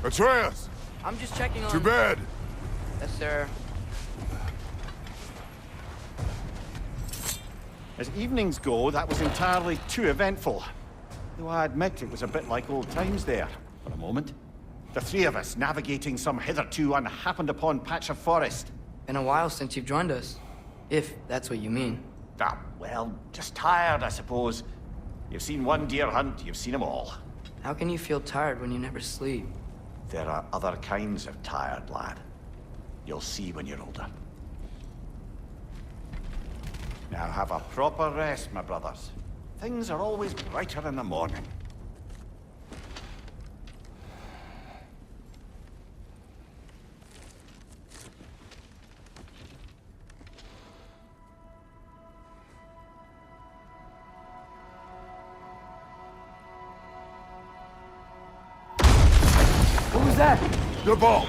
Atreus! I'm just checking on... To bed! Yes, sir. As evenings go, that was entirely too eventful. Though I admit it was a bit like old times there, for a moment. The three of us navigating some hitherto unhappened-upon patch of forest. Been a while since you've joined us. If that's what you mean. Ah, well, just tired, I suppose. You've seen one deer hunt, you've seen them all. How can you feel tired when you never sleep? There are other kinds of tired, lad. You'll see when you're older. Now have a proper rest, my brothers. Things are always brighter in the morning. What was that? The ball!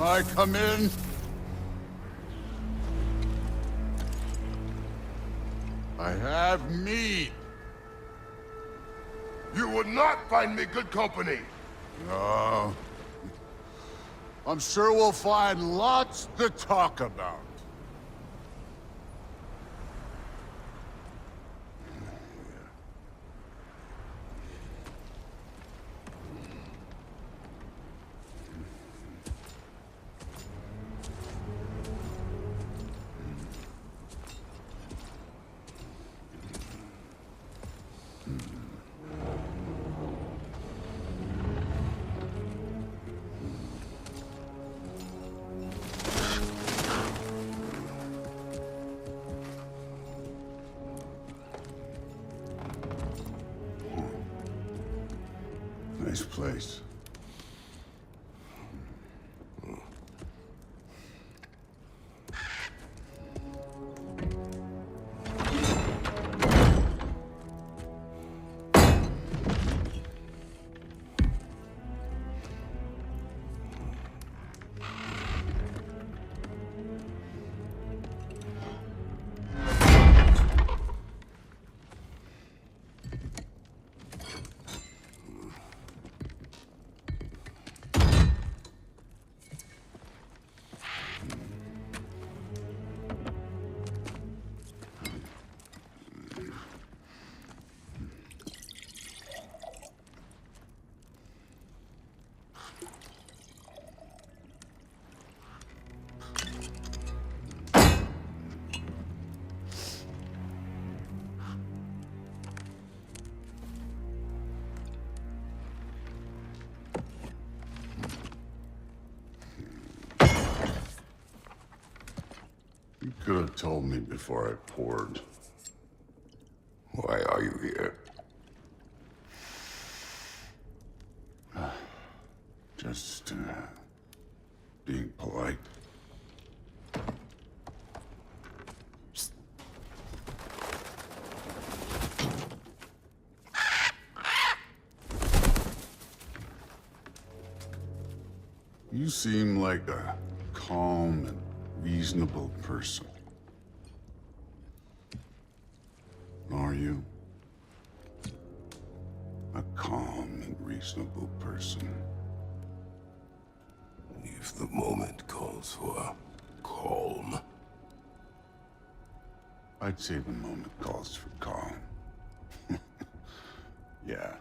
I come in? I have meat. You would not find me good company. No. I'm sure we'll find lots to talk about. Nice place. You could have told me before I poured. Why are you here? Just, being polite. You seem like a calm and reasonable person. Are you? A calm and reasonable person. If the moment calls for calm. I'd say the moment calls for calm. Yeah.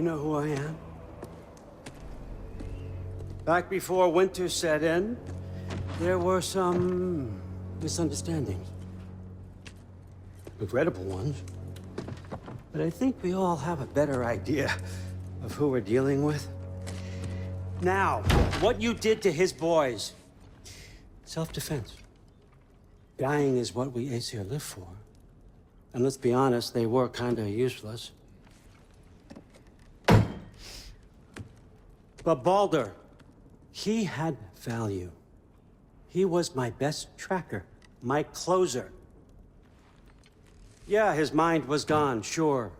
You know who I am? Back before winter set in, there were some misunderstandings. Regrettable ones. But I think we all have a better idea of who we're dealing with. Now, what you did to his boys. Self-defense. Dying is what we Aesir live for. And let's be honest, they were kinda useless. But Baldur, he had value. He was my best tracker, my closer. Yeah, his mind was gone, sure.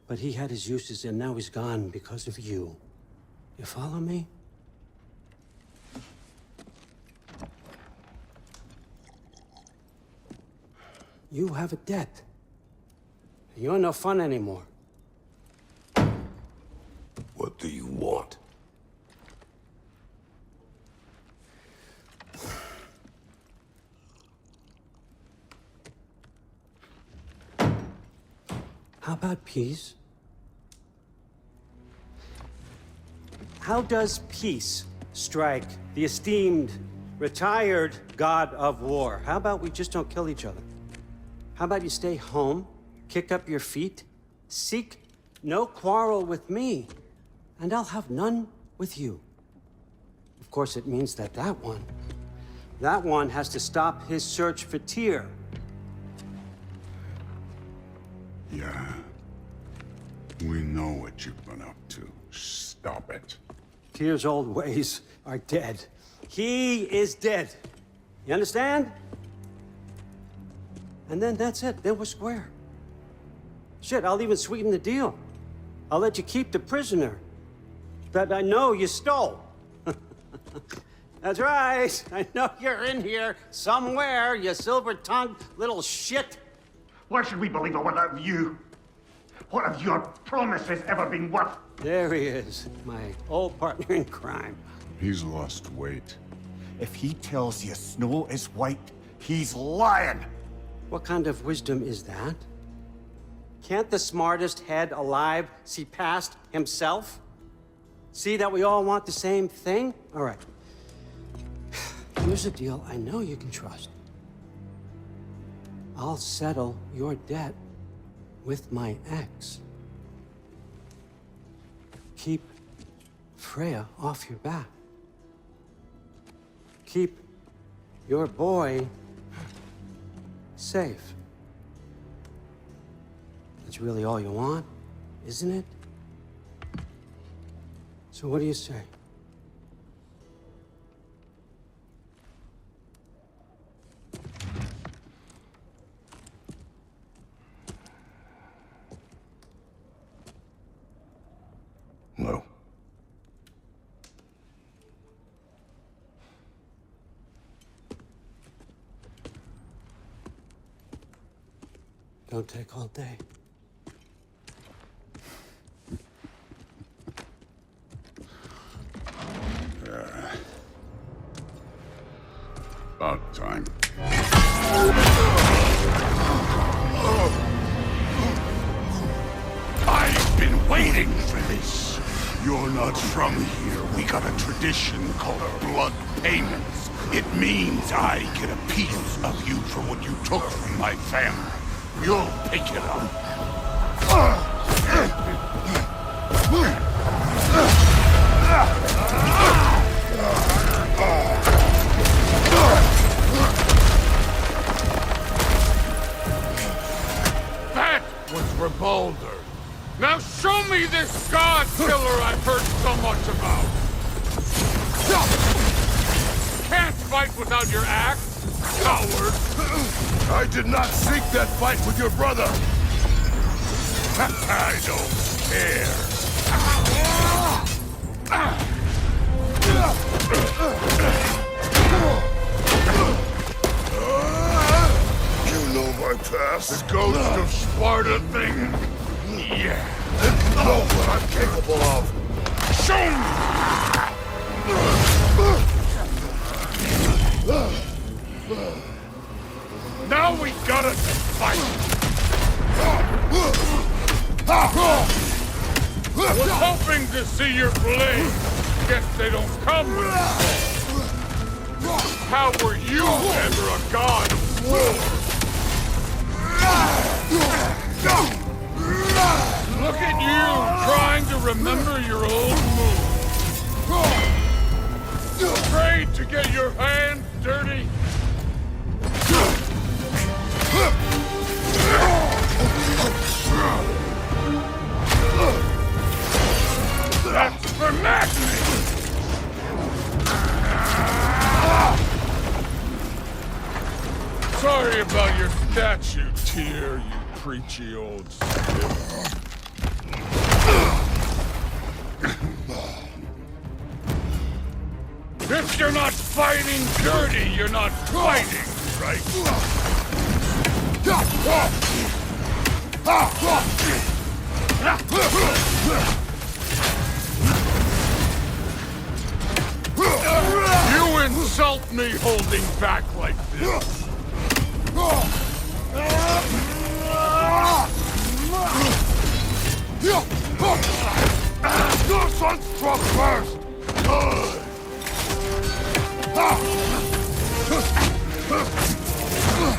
But he had his uses, and now he's gone because of you. You follow me? You have a debt. You're no fun anymore. What do you want? How about peace? How does peace strike the esteemed, retired god of war? How about we just don't kill each other? How about you stay home, kick up your feet, seek no quarrel with me, and I'll have none with you. Of course, it means that that one has to stop his search for Tyr. Yeah. We know what you've been up to. Stop it. Tyr's old ways are dead. He is dead. You understand? And then that's it. Then we're square. Shit, I'll even sweeten the deal. I'll let you keep the prisoner that I know you stole. That's right. I know you're in here somewhere, you silver-tongued little shit. Why should we believe a word out of you? What have your promises ever been worth? There he is, my old partner in crime. He's lost weight. If he tells you snow is white, he's lying. What kind of wisdom is that? Can't the smartest head alive see past himself? See that we all want the same thing? All right. Here's a deal I know you can trust. I'll settle your debt with my ex. Keep Freya off your back. Keep your boy safe. That's really all you want, isn't it? So what do you say? No. Don't take all day. About time. I've been waiting for this. You're not from here. We got a tradition called blood payments. It means I get a piece of you for what you took from my family. You'll pick it up. That was for Baldur. Now show me this god killer I've heard so much about. Can't fight without your axe, coward. I did not seek that fight with your brother. I don't care. You know my past. The ghost of Sparta thing? Yeah. You know what I'm capable of. Show me! Now we gotta fight! Was hoping to see your blade. Guess they don't come with you. How were you ever a god of war? Look at you, trying to remember your old moves. Afraid to get your hands dirty? That's for madness! Sorry about your statue, Tyr, you preachy old stiff. If you're not fighting dirty, you're not fighting, right? You insult me holding back like this. Your son struck first! Good!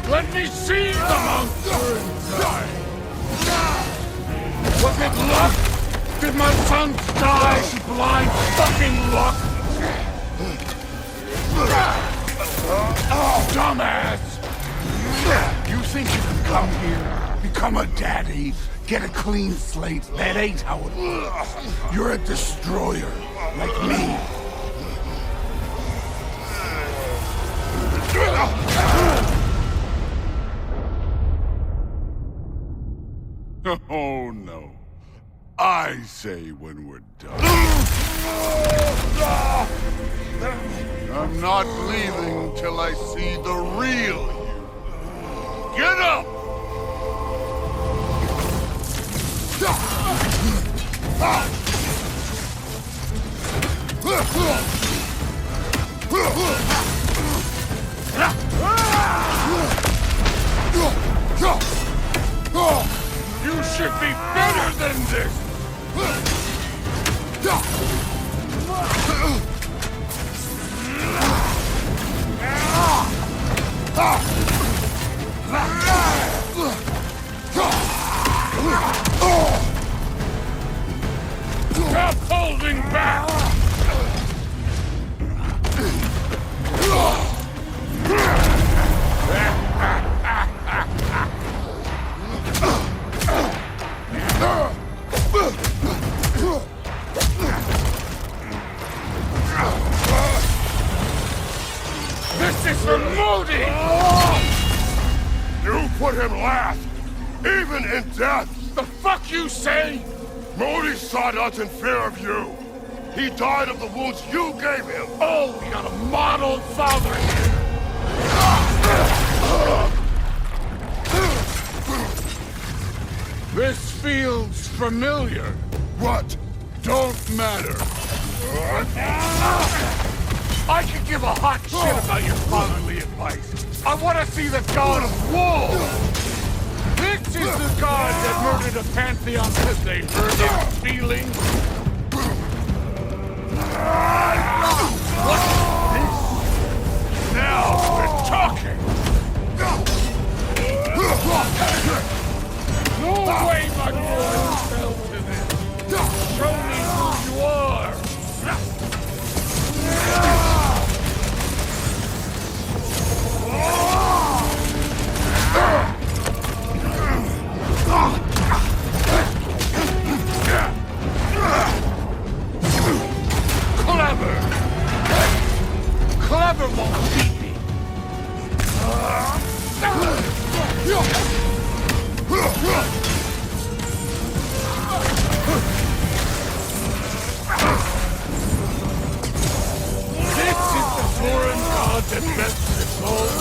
Let me see the monster inside! Was it luck? Did my son die blind fucking luck? Dumbass! You think you can come here, become a daddy, get a clean slate? That ain't how it works. You're a destroyer, like me. Oh, no. I say when we're done. I'm not leaving till I see the real you. Get up! You should be better than this! Stop holding back! This is for Modi! You put him last, even in death! The fuck you say? Modi sought us in fear of you. He died of the wounds you gave him. Oh, we got a model father here. This feels familiar. What? Don't matter. I could give a hot shit about your fatherly advice. I want to see the god of war. This is the god that murdered a pantheon because they hurt his feelings. What's this? Now we're talking. No way my boy fell to this. Show me who you are. Clever won't beat me. This is the foreign god that best this over.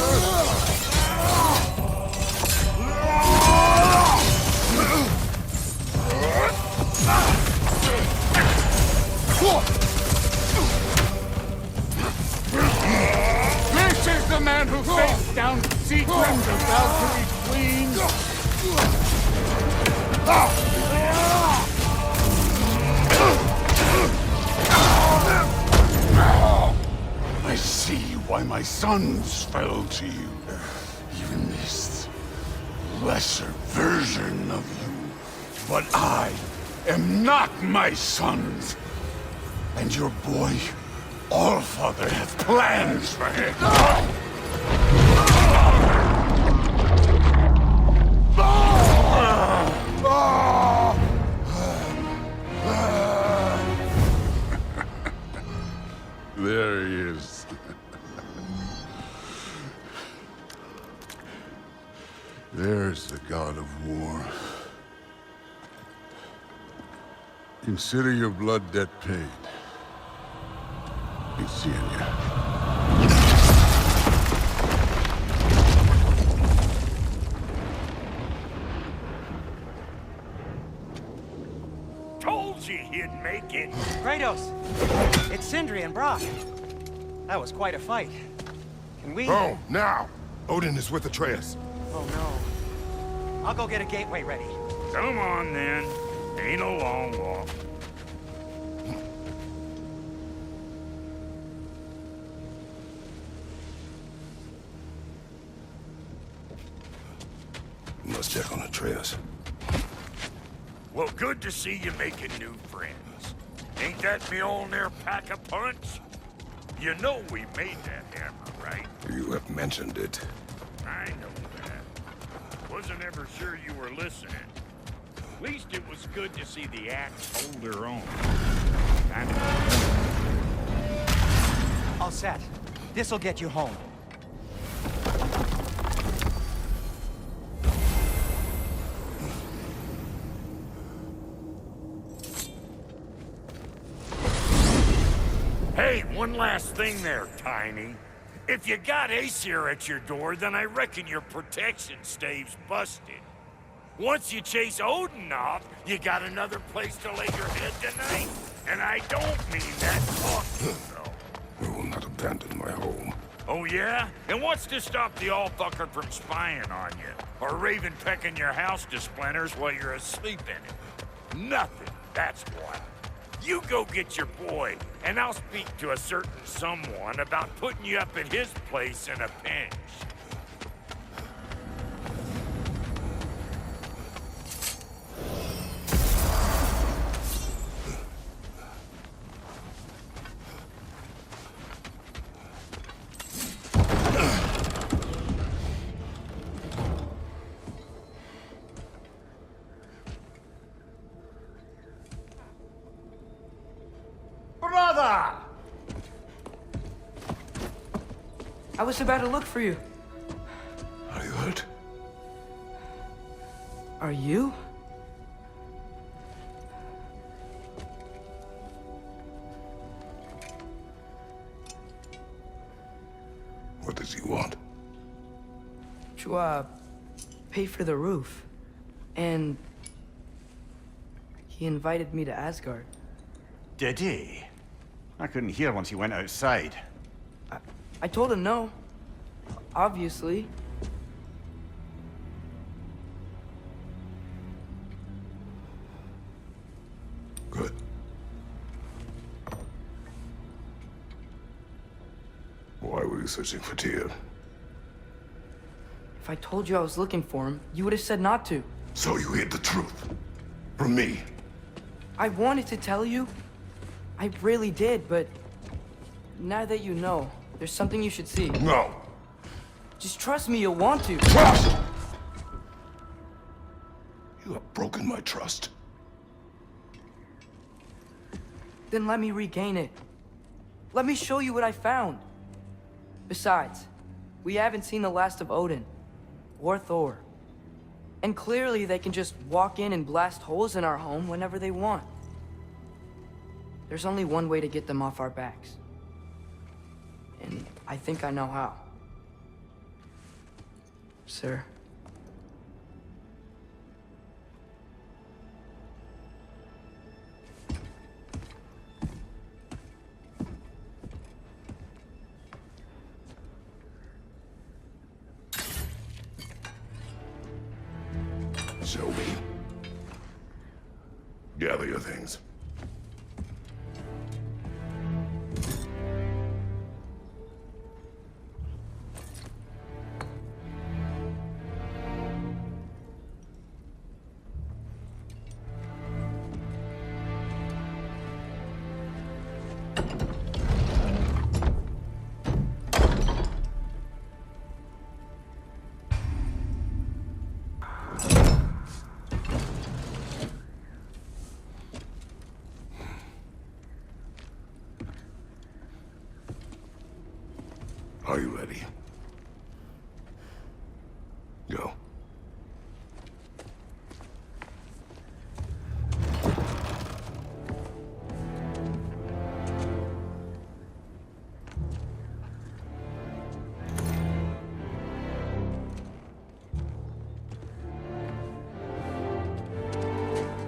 This is the man who faced down secret of Valkyrie Queen. I see why my sons fell to you. Even this lesser version of you. But I am not my sons. And your boy, Allfather, has plans for him. There he is. There's the god of war. Consider your blood debt paid. Be seeing you. Told you he'd make it. Kratos! It's Sindri and Brock. That was quite a fight. Can we... Oh, now! Odin is with Atreus. Oh, no. I'll go get a gateway ready. Come on, then. Ain't a long walk. You must check on Atreus. Well, good to see you making new friends. Ain't that Mjolnir pack a punch? You know we made that hammer, right? You have mentioned it. I know that. Wasn't ever sure you were listening. At least it was good to see the axe hold her own. All set. This'll get you home. Hey, one last thing there, Tiny. If you got Aesir at your door, then I reckon your protection stave's busted. Once you chase Odin off, you got another place to lay your head tonight. And I don't mean that talking, though. I will not abandon my home. Oh, yeah? And what's to stop the all-fucker from spying on you? Or Raven pecking your house to splinters while you're asleep in it? Nothing, that's what. You go get your boy, and I'll speak to a certain someone about putting you up at his place in a pinch. Brother! I was about to look for you. Are you hurt? Are you? What does he want? To, pay for the roof. And... he invited me to Asgard. Did he? I couldn't hear once he went outside. I told him no. Obviously. Good. Why were you searching for Tyr? If I told you I was looking for him, you would have said not to. So you hid the truth. From me. I wanted to tell you. I really did, but... now that you know, there's something you should see. No. Just trust me, you'll want to. Trust! You have broken my trust. Then let me regain it. Let me show you what I found. Besides, we haven't seen the last of Odin. Or Thor. And clearly they can just walk in and blast holes in our home whenever they want. There's only one way to get them off our backs. And I think I know how. Sir. Show me. Gather your things.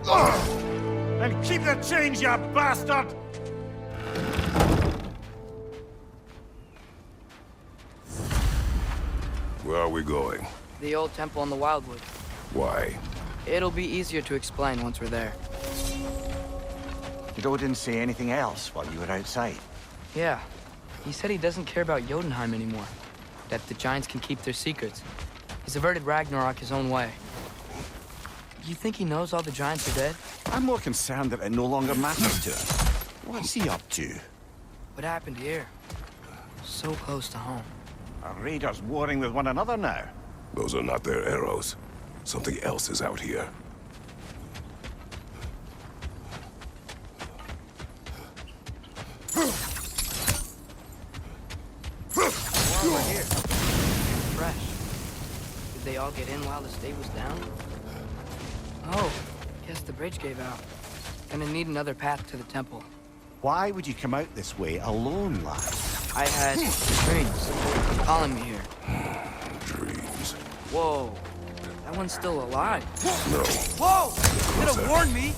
And keep the change, you bastard! Where are we going? The old temple in the Wildwood. Why? It'll be easier to explain once we're there. Did Odin say anything else while you were outside? Yeah. He said he doesn't care about Jotunheim anymore. That the giants can keep their secrets. He's averted Ragnarok his own way. You think he knows all the giants are dead? I'm more concerned that it no longer matters to us. What's he up to? What happened here? So close to home. Are raiders warring with one another now? Those are not their arrows. Something else is out here. More over here. Fresh. Did they all get in while the state was down? Oh, guess the bridge gave out. Gonna need another path to the temple. Why would you come out this way alone, lad? I had dreams calling me here. Dreams. Whoa, that one's still alive. No. Whoa! Could have warned me.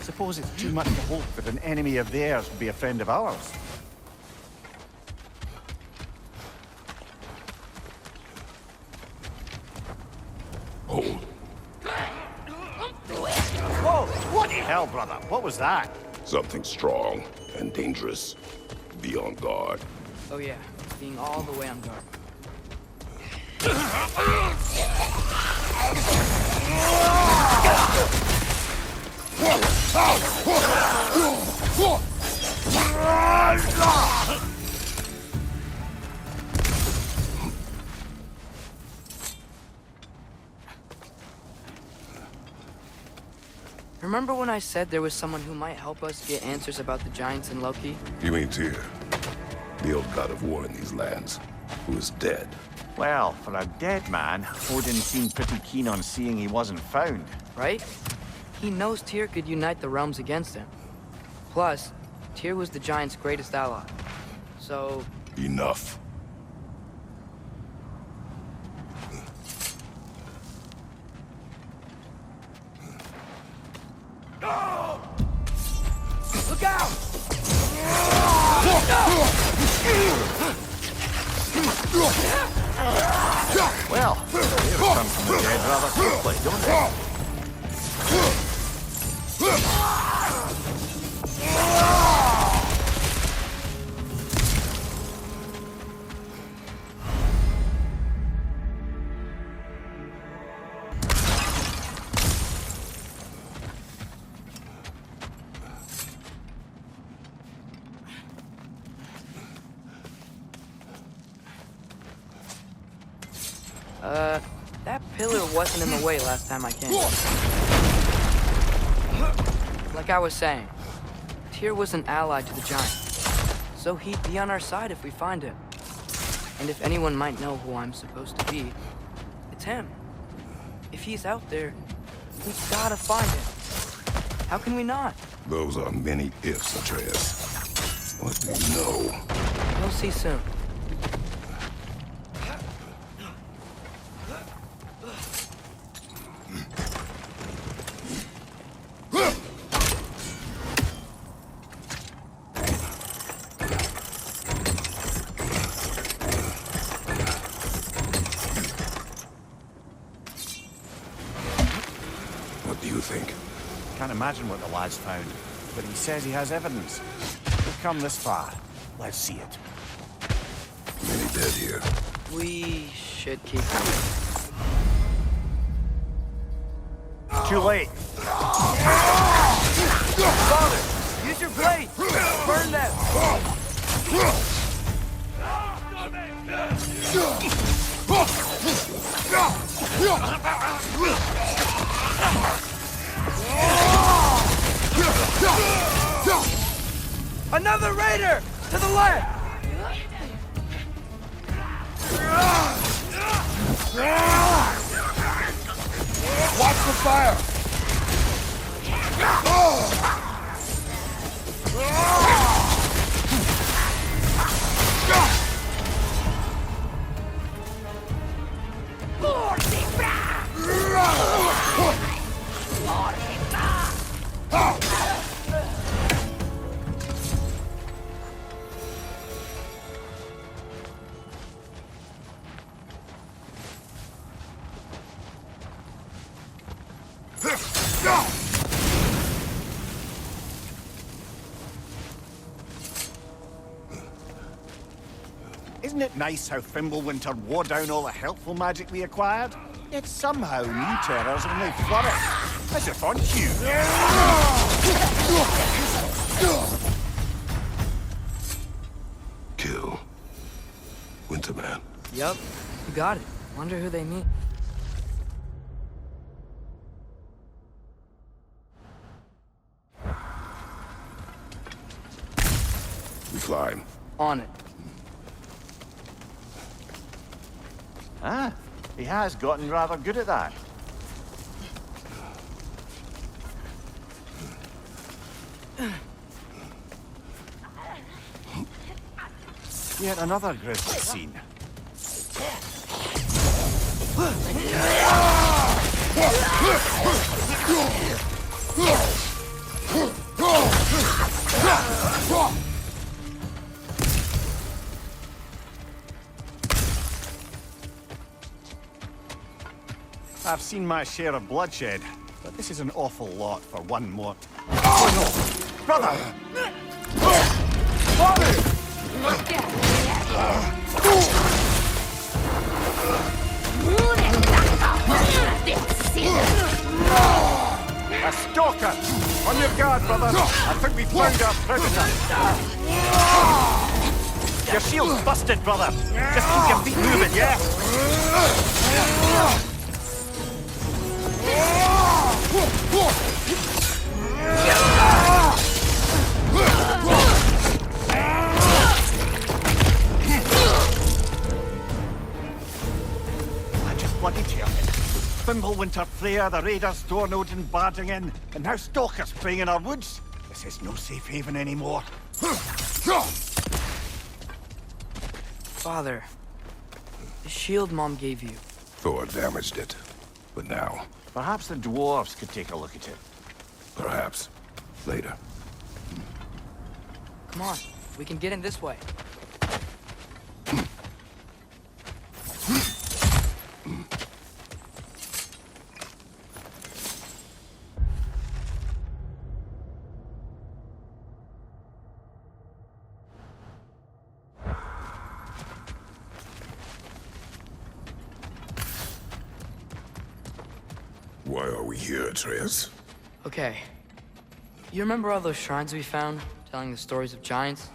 Suppose it's too much to hope that an enemy of theirs would be a friend of ours. Hold. Whoa! What the hell, brother? What was that? Something strong and dangerous. Be on guard. Oh yeah, being all the way on guard. Remember when I said there was someone who might help us get answers about the giants and Loki? You mean Tyr, the old god of war in these lands, who is dead. Well, for a dead man, Odin seemed pretty keen on seeing he wasn't found. Right? He knows Tyr could unite the realms against him. Plus, Tyr was the giant's greatest ally. So, Enough. look out! Well, they return from the dead rather quickly, don't they? That pillar wasn't in the way last time I came. Like I was saying, Tyr was an ally to the giant, so he'd be on our side if we find him. And if anyone might know who I'm supposed to be, it's him. If he's out there, we gotta find him. How can we not? Those are many ifs, Atreus. What do you know? We'll see soon. What do you think? Can't imagine what the lad's found, but he says he has evidence. We've come this far. Let's see it. Many dead here. We should keep going. Too late. Father, use your blade! Burn them! Another raider! To the left! Watch the fire! Isn't it nice how Fimbulwinter wore down all the helpful magic we acquired? Yet somehow new terrors only flourish. As if on cue. Kill. Winterman. Yup, you got it. Wonder who they meet. We climb. On it. Ah, he has gotten rather good at that. Yet another grisly scene. I've seen my share of bloodshed, but this is an awful lot for one more. Oh no! Brother! A stalker! On your guard, brother! I think we found our prisoner! Your shield's busted, brother! Just keep your feet moving, yeah? I just bloody tell you. Fimbulwinter Freya, the raiders, Thor and Odin barging in, and now stalkers preying in our woods. This is no safe haven anymore. Father, the shield Mom gave you. Thor damaged it. But now, Perhaps the dwarves could take a look at it. perhaps, later. Come on, we can get in this way. Why are we here, Atreus? Okay. You remember all those shrines we found, telling the stories of giants?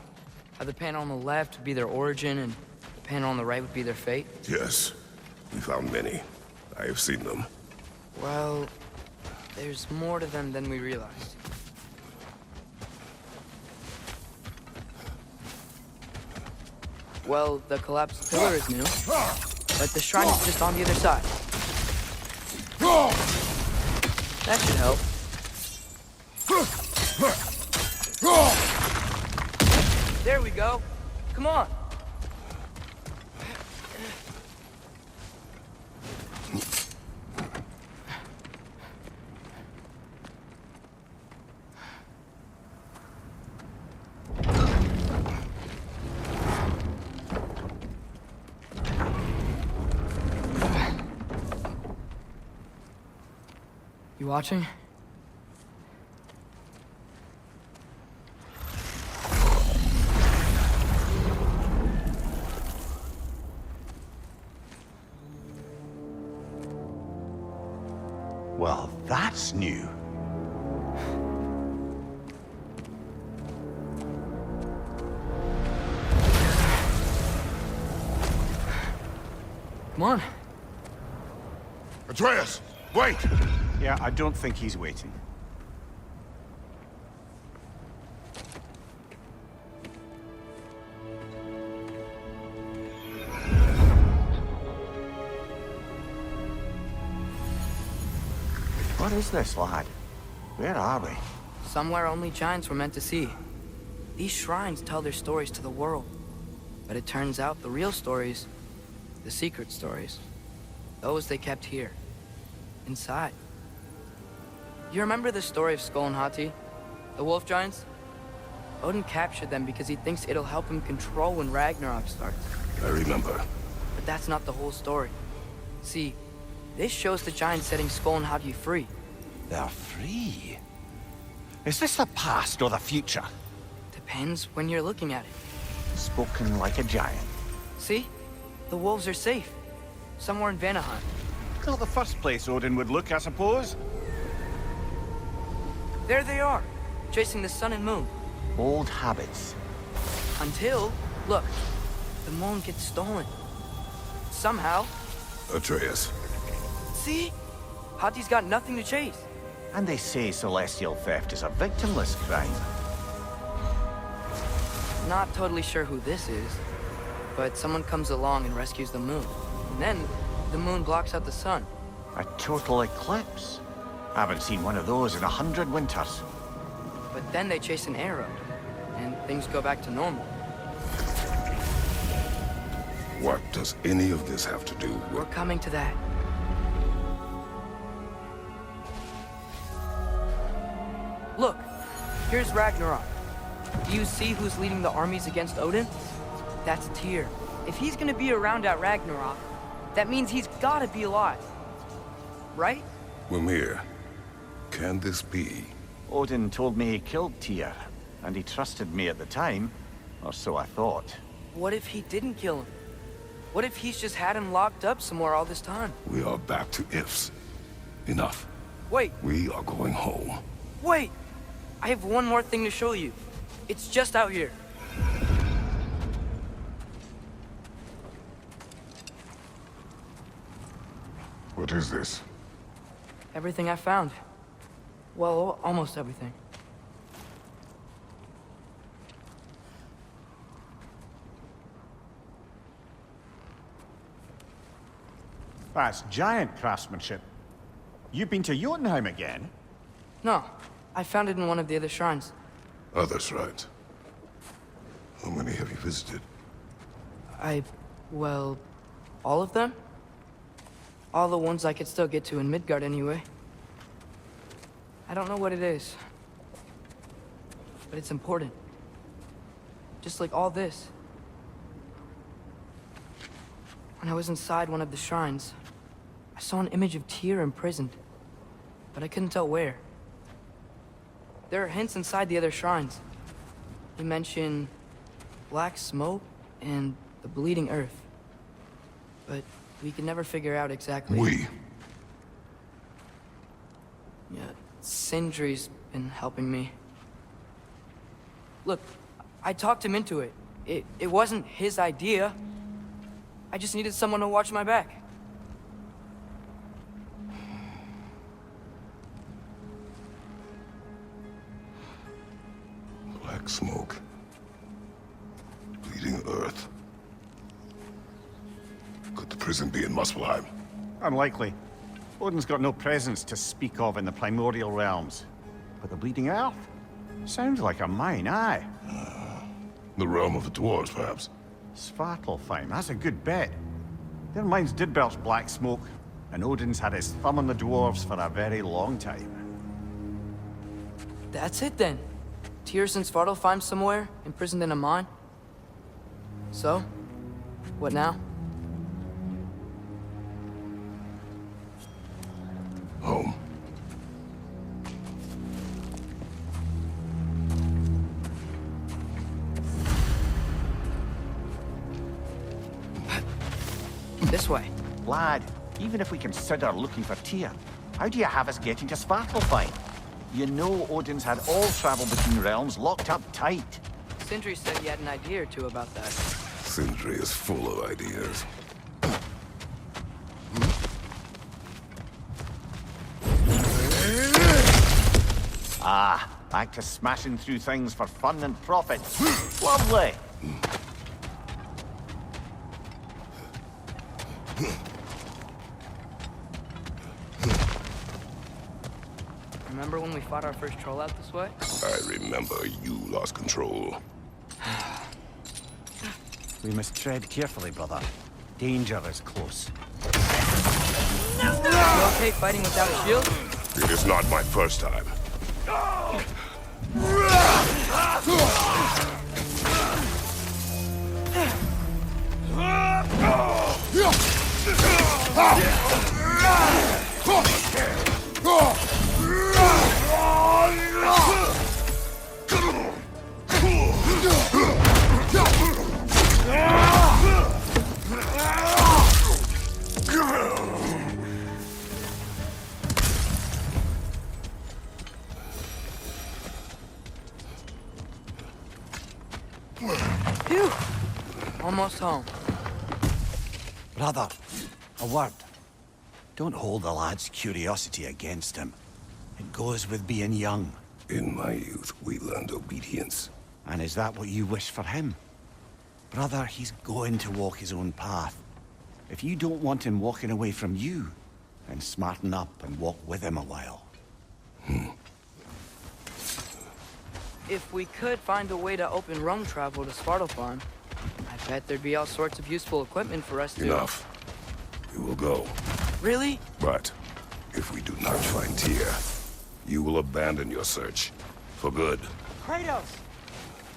How the panel on the left would be their origin, and the panel on the right would be their fate? Yes, we found many. I have seen them. Well, there's more to them than we realized. Well, the collapsed pillar is new, but the shrine is just on the other side. That should help. There we go. Come on. You watching? Well, that's new. Come on. Atreus, wait! Yeah, I don't think he's waiting. What is this, lad? Where are we? Somewhere only giants were meant to see. These shrines tell their stories to the world. But it turns out the real stories, the secret stories, those they kept here, inside. You remember the story of Skull and Hati? The wolf giants? Odin captured them because he thinks it'll help him control when Ragnarok starts. I remember. But that's not the whole story. See, this shows the giants setting Skull and Hati free. They're free. Is this the past or the future? Depends when you're looking at it. Spoken like a giant. See? The wolves are safe. Somewhere in Vanaheim. Not the first place Odin would look, I suppose. There they are, chasing the sun and moon. Old habits. Until, look, the moon gets stolen. Somehow. Atreus. See? Hati's got nothing to chase. And they say celestial theft is a victimless crime. Not totally sure who this is, but someone comes along and rescues the moon. And then, the moon blocks out the sun. A total eclipse. I haven't seen one of those in 100 winters. But then they chase an arrow, and things go back to normal. What does any of this have to do with... We're coming to that. Look, here's Ragnarok. Do you see who's leading the armies against Odin? That's Tyr. If he's gonna be around at Ragnarok, that means he's gotta be alive. Right? Mimir, can this be? Odin told me he killed Tyr, and he trusted me at the time, or so I thought. What if he didn't kill him? What if he's just had him locked up somewhere all this time? We are back to ifs. Enough. Wait, We are going home. wait! I have one more thing to show you. It's just out here. What is this? Everything I found. Well, almost everything. That's giant craftsmanship. You've been to Jotunheim again? No, I found it in one of the other shrines. Others, right? How many have you visited? Well, all of them? All the ones I could still get to in Midgard anyway. I don't know what it is, but it's important. Just like all this. When I was inside one of the shrines, I saw an image of Tyr imprisoned, but I couldn't tell where. There are hints inside the other shrines. They mention black smoke and the bleeding earth. But we can never figure out exactly. We. Yeah, Sindri's been helping me. Look, I talked him into it. It wasn't his idea. I just needed someone to watch my back. Black smoke. Bleeding earth. Could the prison be in Muspelheim? Unlikely. Odin's got no presence to speak of in the primordial realms. But the Bleeding Earth? Sounds like a mine, aye. The realm of the dwarves, perhaps? Svartalfheim, that's a good bet. Their mines did belch black smoke, and Odin's had his thumb on the dwarves for a very long time. That's it then. Tyr's in Svartalfheim somewhere, imprisoned in a mine. So, what now? Home. This way. Lad, even if we consider looking for Tyr, how do you have us getting to Svartalfheim? You know Odin's had all travel between realms locked up tight. Sindri said he had an idea or two about that. Sindri is full of ideas. Ah, back to smashing through things for fun and profit. Lovely! Remember when we fought our first troll out this way? I remember you lost control. We must tread carefully, brother. Danger is close. You okay fighting without a shield? It is not my first time. Almost home. Brother, a word. Don't hold the lad's curiosity against him. It goes with being young. In my youth, we learned obedience. And is that what you wish for him? Brother, he's going to walk his own path. If you don't want him walking away from you, then smarten up and walk with him a while. If we could find a way to open rum travel to Svartalfheim, I bet there'd be all sorts of useful equipment for us to... Enough. We will go. Really? But if we do not find Tyr, you will abandon your search. For good. Kratos!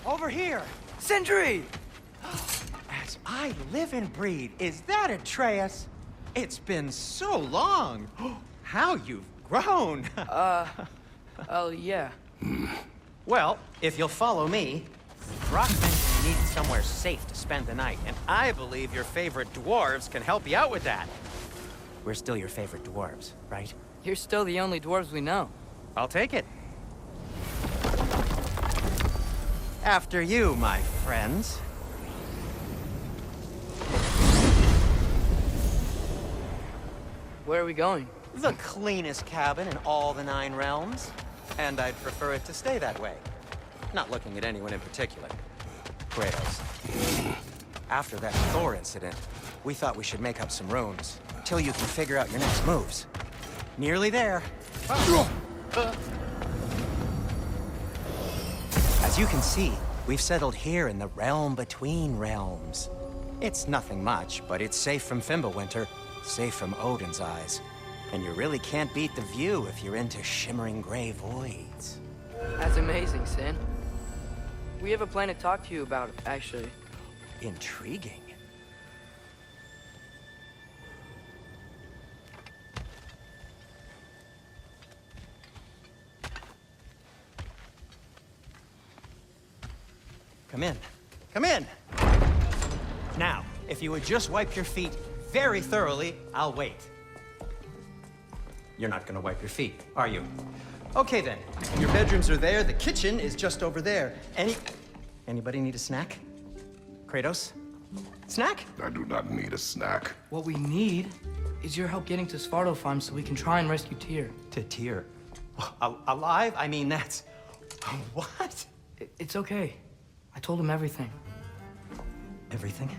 Over here! Sindri! As I live and breathe, is that Atreus? It's been so long! How you've grown! Oh, yeah. Well, if you'll follow me, Brock mentioned you need somewhere safe to spend the night, and I believe your favorite dwarves can help you out with that. We're still your favorite dwarves, right? You're still the only dwarves we know. I'll take it. After you, my friends. Where are we going? The cleanest cabin in all the 9 realms. And I'd prefer it to stay that way. Not looking at anyone in particular. Kratos. After that Thor incident, we thought we should make up some rooms, till you can figure out your next moves. Nearly there. As you can see, we've settled here in the realm between realms. It's nothing much, but it's safe from Fimbulwinter, safe from Odin's eyes. And you really can't beat the view if you're into shimmering gray voids. That's amazing, Sin. We have a plan to talk to you about, actually. Intriguing. Come in. Come in! Now, if you would just wipe your feet very thoroughly, I'll wait. You're not gonna wipe your feet, are you? Okay then. Your bedrooms are there, the kitchen is just over there. Anybody need a snack? Kratos? Snack? I do not need a snack. What we need is your help getting to Svartalfheim so we can try and rescue Tyr. To Tyr. Alive? I mean, that's... What? It's okay. I told him everything. Everything?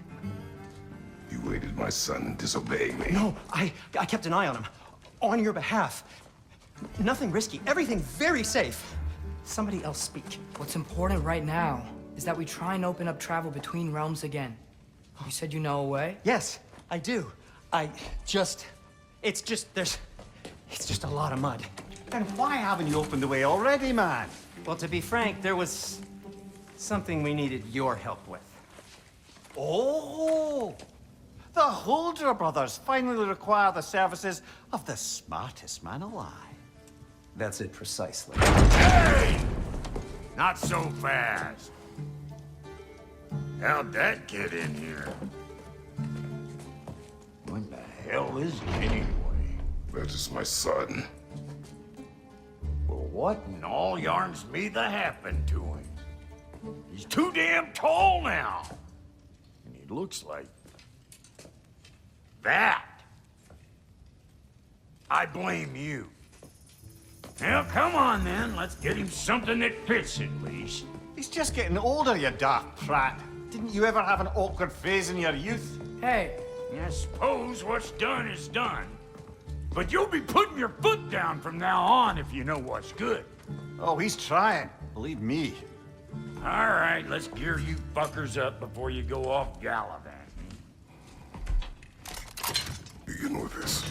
You aided my son disobeying me. No, I kept an eye on him. On your behalf. Nothing risky. Everything very safe. Somebody else speak. What's important right now is that we try and open up travel between realms again. You said you know a way? Yes, I do. It's just a lot of mud. Then why haven't you opened the way already, man? Well, to be frank, there was something we needed your help with. Oh! The Holder brothers finally require the services of the smartest man alive. That's it precisely. Hey! Not so fast. How'd that get in here? What the hell is he anyway? That is my son. Well, what in all yarns me that happened to him? He's too damn tall now. And he looks like... that. I blame you. Well, come on then. Let's get him something that fits at least. He's just getting older, you daft prat. Didn't you ever have an awkward phase in your youth? Hey, I suppose what's done is done. But you'll be putting your foot down from now on if you know what's good. Oh, he's trying. Believe me. All right, let's gear you fuckers up before you go off gallivanting. Begin with this.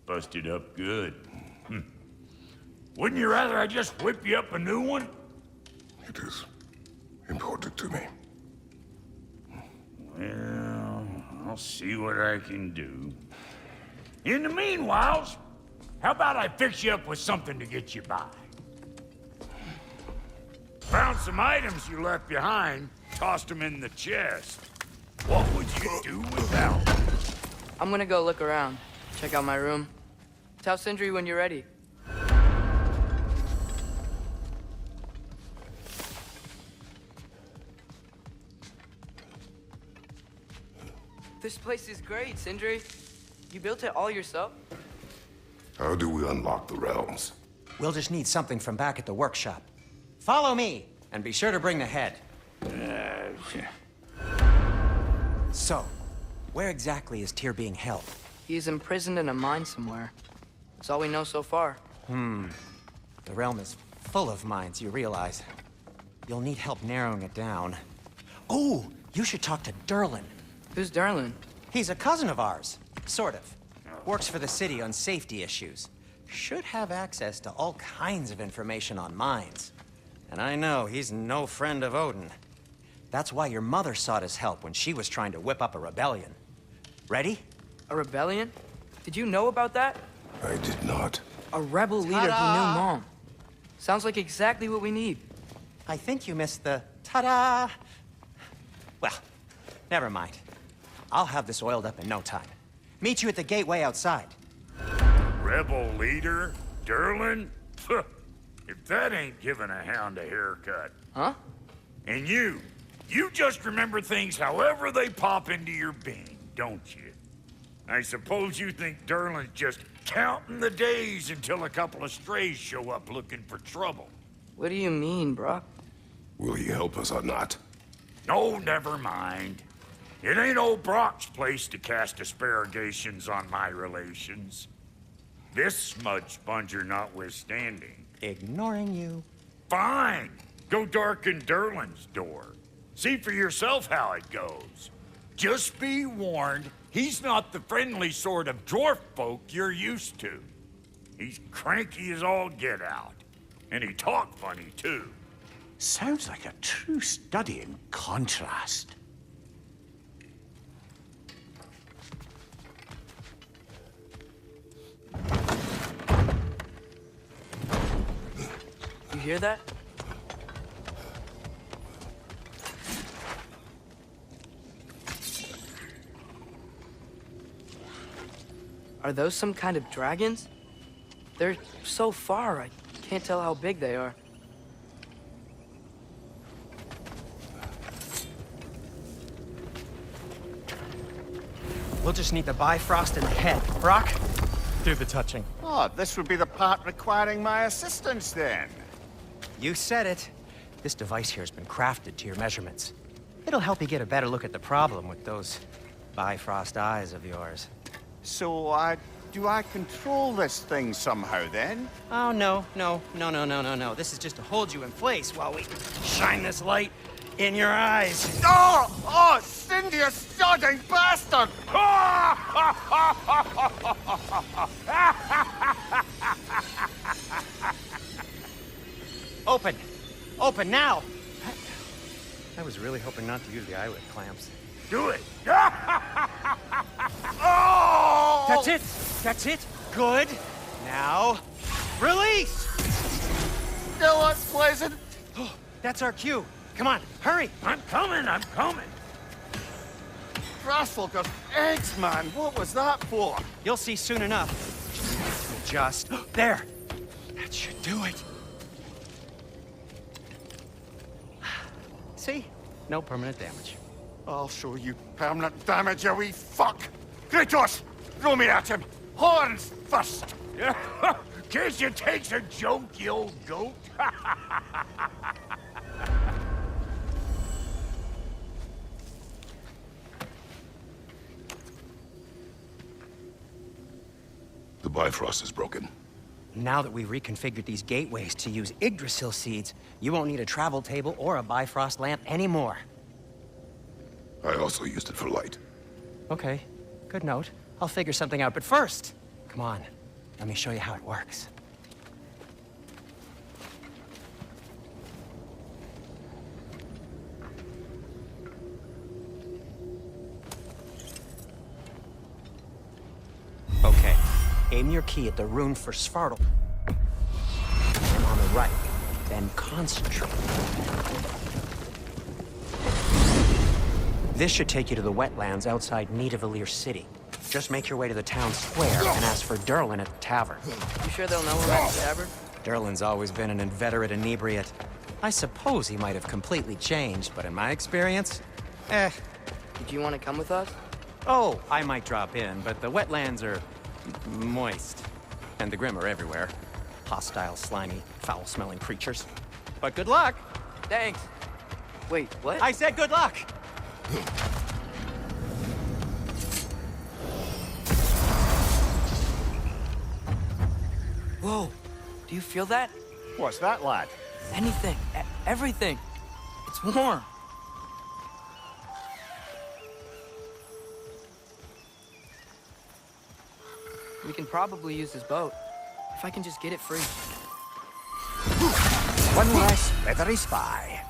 Busted up good. Wouldn't you rather I just whip you up a new one? It is important to me. Well, I'll see what I can do. In the meanwhile, how about I fix you up with something to get you by? Found some items you left behind, tossed them in the chest. What would you do without them? I'm gonna go look around. Check out my room. Tell Sindri when you're ready. This place is great, Sindri. You built it all yourself? How do we unlock the realms? We'll just need something from back at the workshop. Follow me, and be sure to bring the head. So, where exactly is Tyr being held? He's imprisoned in a mine somewhere. That's all we know so far. The realm is full of mines, you realize. You'll need help narrowing it down. Oh, you should talk to Durlin. Who's Darlin? He's a cousin of ours, sort of. Works for the city on safety issues. Should have access to all kinds of information on mines. And I know he's no friend of Odin. That's why your mother sought his help when she was trying to whip up a rebellion. Ready? A rebellion? Did you know about that? I did not. A rebel leader who knew Mom. Sounds like exactly what we need. I think you missed the ta-da! Well, never mind. I'll have this oiled up in no time. Meet you at the gateway outside. Rebel leader? Durlin? If that ain't giving a hound a haircut. Huh? And you just remember things however they pop into your being, don't you? I suppose you think Durlin's just counting the days until a couple of strays show up looking for trouble. What do you mean, Brock? Will he help us or not? Oh, never mind. It ain't old Brock's place to cast aspersions on my relations. This smudge sponger notwithstanding. Ignoring you. Fine. Go darken Durlin's door. See for yourself how it goes. Just be warned, he's not the friendly sort of dwarf folk you're used to. He's cranky as all get out. And he talk funny, too. Sounds like a true study in contrast. You hear that? Are those some kind of dragons? They're so far, I can't tell how big they are. We'll just need the Bifrost in the head. Brock, do the touching. Oh, this would be the part requiring my assistance then. You said it. This device here has been crafted to your measurements. It'll help you get a better look at the problem with those Bifrost eyes of yours. So, do I control this thing somehow then? Oh, no. This is just to hold you in place while we shine this light in your eyes. Oh, Cindy, you sodding bastard! Open! Open now! I was really hoping not to use the eyelid clamps. Do it. Oh! That's it! That's it! Good! Now, release! Still unpleasant. Oh, that's our cue. Come on, hurry! I'm coming. Grasshopper's eggs, man. What was that for? You'll see soon enough. Just... There! That should do it. See? No permanent damage. I'll show you permanent damage, you wee fuck! Kratos! Throw me at him! Horns first! Guess you takes a joke, you old goat. The Bifrost is broken. Now that we've reconfigured these gateways to use Yggdrasil seeds, you won't need a travel table or a Bifrost lamp anymore. I also used it for light. Okay, good note. I'll figure something out, but first, come on, let me show you how it works. Okay, aim your key at the rune for Svartal. And on the right, then concentrate. This should take you to the wetlands outside Nidavellir City. Just make your way to the town square and ask for Durlin at the tavern. You sure they'll know we're at the tavern? Durlin's always been an inveterate inebriate. I suppose he might have completely changed, but in my experience, Did you want to come with us? Oh, I might drop in, but the wetlands are moist. And the Grim are everywhere. Hostile, slimy, foul-smelling creatures. But good luck! Thanks. Wait, what? I said good luck! Whoa. Do you feel that? What's that, lad? Anything. Everything. It's warm. We can probably use this boat. If I can just get it free. One less feathery spy.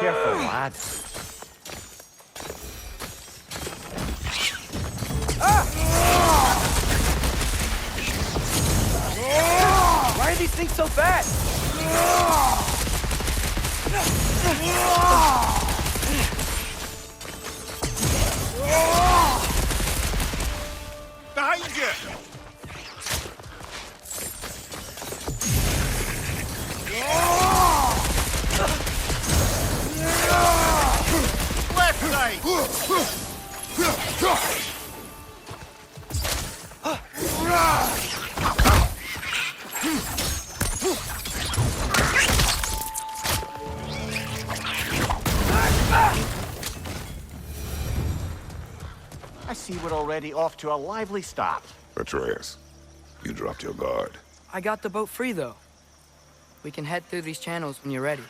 Careful, lad. Why are these things so fast? Behind you! Left side! I see we're already off to a lively start. Atreus, you dropped your guard. I got the boat free, though. We can head through these channels when you're ready.